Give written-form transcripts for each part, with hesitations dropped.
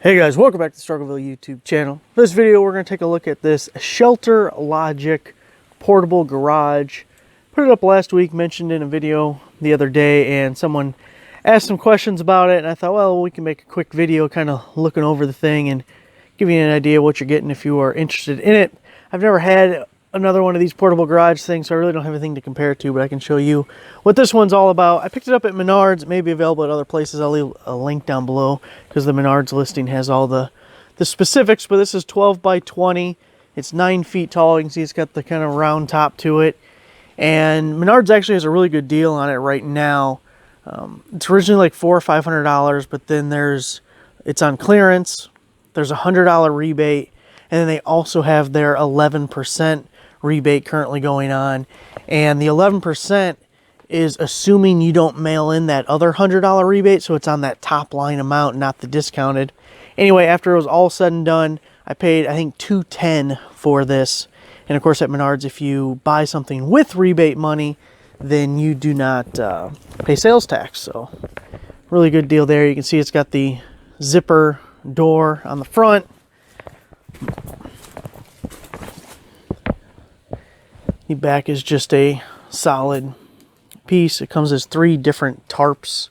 Hey guys, welcome back to the ShelterLogic YouTube channel. For this video, we're going to take a look at this ShelterLogic portable garage. Put it up last week, mentioned in a video the other day, and someone asked some questions about it, and I thought, well, we can make a quick video kind of looking over the thing and give you an idea what you're getting if you are interested in it. I've never had another one of these portable garage things, so I really don't have anything to compare it to, but I can show you what this one's all about. I picked it up at Menards. It may be available at other places. I'll leave a link down below because the Menards listing has all the specifics, but this is 12 by 20. It's 9 feet tall. You can see it's got the kind of round top to it. And Menards actually has a really good deal on it right now. It's originally like $400 or $500, but then it's on clearance. There's a $100 rebate, and then they also have their 11% rebate currently going on, and the 11% is assuming you don't mail in that other $100 rebate, so it's on that top line amount, not the discounted. Anyway, after it was all said and done, I paid, I think, $210 for this. And of course at Menards, if you buy something with rebate money, then you do not pay sales tax. So really good deal there. You can see it's got the zipper door on the front. The back is just a solid piece. It comes as 3 different tarps.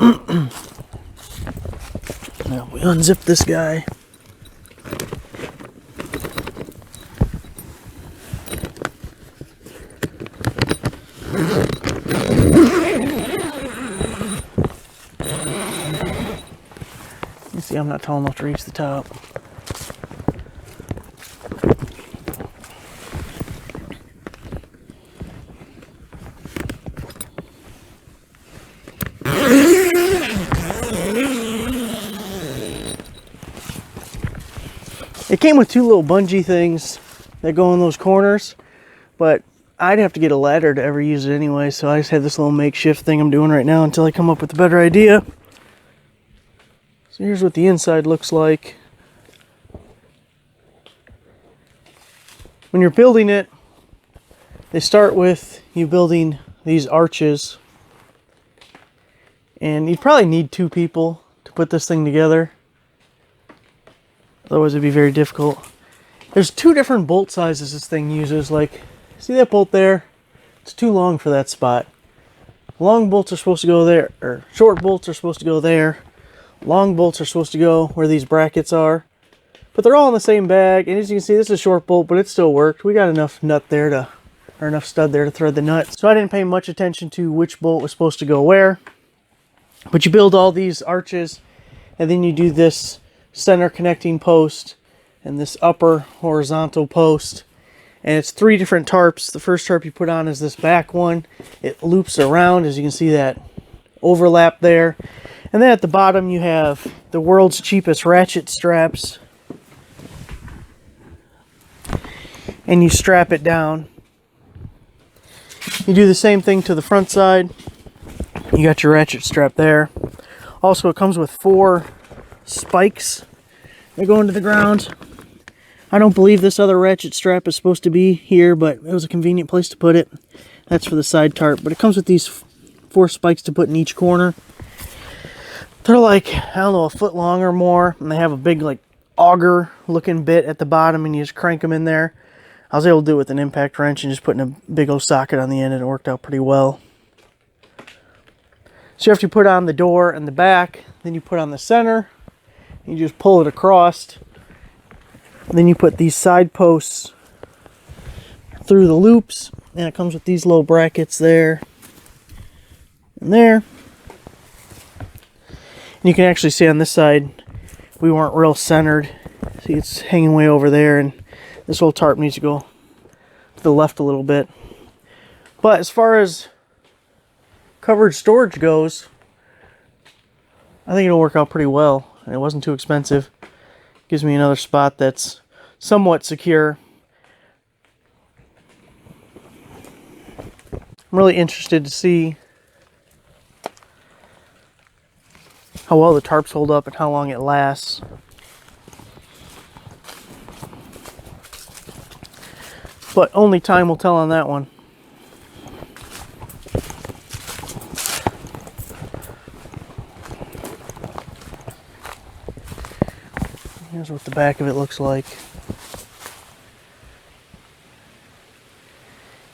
Now we unzip this guy. You see, I'm not tall enough to reach the top. It came with 2 little bungee things that go in those corners, but I'd have to get a ladder to ever use it anyway, so I just had this little makeshift thing I'm doing right now until I come up with a better idea. So here's what the inside looks like. When you're building it, they start with you building these arches, and you probably need 2 people to put this thing together. Otherwise it'd be very difficult. There's 2 different bolt sizes this thing uses. Like, see that bolt there? It's too long for that spot. Long bolts are supposed to go there, or short bolts are supposed to go there. Long bolts are supposed to go where these brackets are. But they're all in the same bag, and as you can see, this is a short bolt, but it still worked. We got enough nut there to, or enough stud there to thread the nut. So I didn't pay much attention to which bolt was supposed to go where. But you build all these arches, and then you do this center connecting post and this upper horizontal post, and it's 3 different tarps. The first tarp you put on is this back one. It loops around, as you can see that overlap there, and then at the bottom you have the world's cheapest ratchet straps, and you strap it down. You do the same thing to the front side. You got your ratchet strap there. Also, it comes with 4 spikes that go into the ground. I don't believe this other ratchet strap is supposed to be here, but it was a convenient place to put it. That's for the side tarp, but it comes with these 4 spikes to put in each corner. They're like, I don't know, a foot long or more, and they have a big like auger looking bit at the bottom, and you just crank them in there. I was able to do it with an impact wrench and just putting a big old socket on the end, and it worked out pretty well. So after you put on the door and the back, then you put on the center. You just pull it across, and then you put these side posts through the loops, and it comes with these little brackets there and there. And you can actually see on this side we weren't real centered. See, it's hanging way over there, and this little tarp needs to go to the left a little bit. But as far as covered storage goes, I think it'll work out pretty well. And it wasn't too expensive. Gives me another spot that's somewhat secure. I'm really interested to see how well the tarps hold up and how long it lasts. But only time will tell on that one. Here's what the back of it looks like.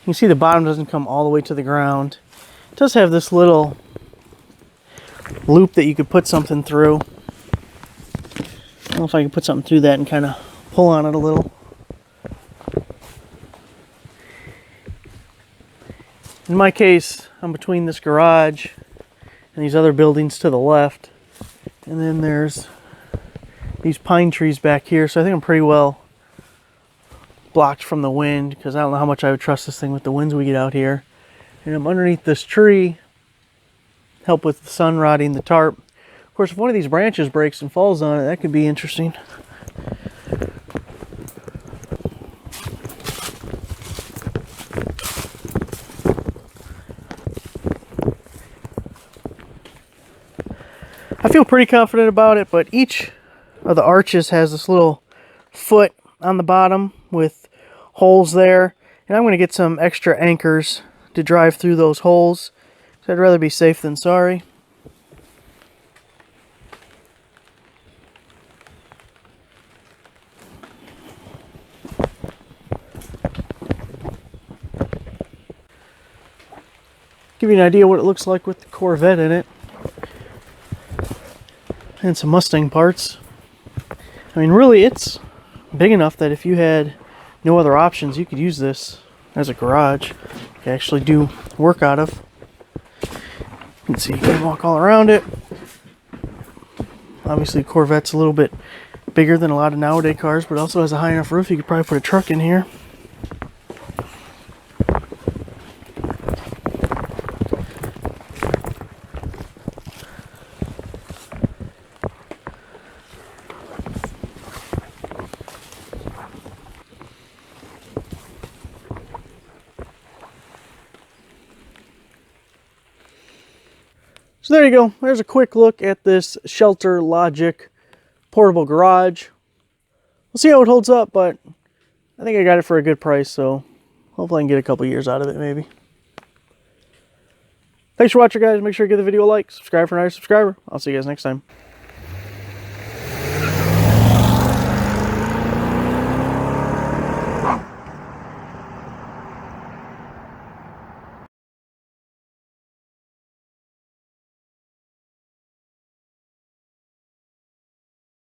You can see the bottom doesn't come all the way to the ground. It does have this little loop that you could put something through. I don't know if I can put something through that and kind of pull on it a little. In my case, I'm between this garage and these other buildings to the left. And then there's these pine trees back here, so I think I'm pretty well blocked from the wind, because I don't know how much I would trust this thing with the winds we get out here. And I'm underneath this tree, help with the sun rotting the tarp. Of course, if one of these branches breaks and falls on it, that could be interesting. I feel pretty confident about it, but each of the arches has this little foot on the bottom with holes there, and I'm going to get some extra anchors to drive through those holes, because I'd rather be safe than sorry. Give you an idea what it looks like with the Corvette in it. And some Mustang parts. I mean, really, it's big enough that if you had no other options, you could use this as a garage. You can actually do work out of. You can see, you can walk all around it. Obviously, Corvette's a little bit bigger than a lot of nowadays cars, but also has a high enough roof you could probably put a truck in here. So there you go. There's a quick look at this ShelterLogic portable garage. We'll see how it holds up, but I think I got it for a good price, so hopefully I can get a couple years out of it maybe. Thanks for watching, guys. Make sure you give the video a like, subscribe for another subscriber. I'll see you guys next time.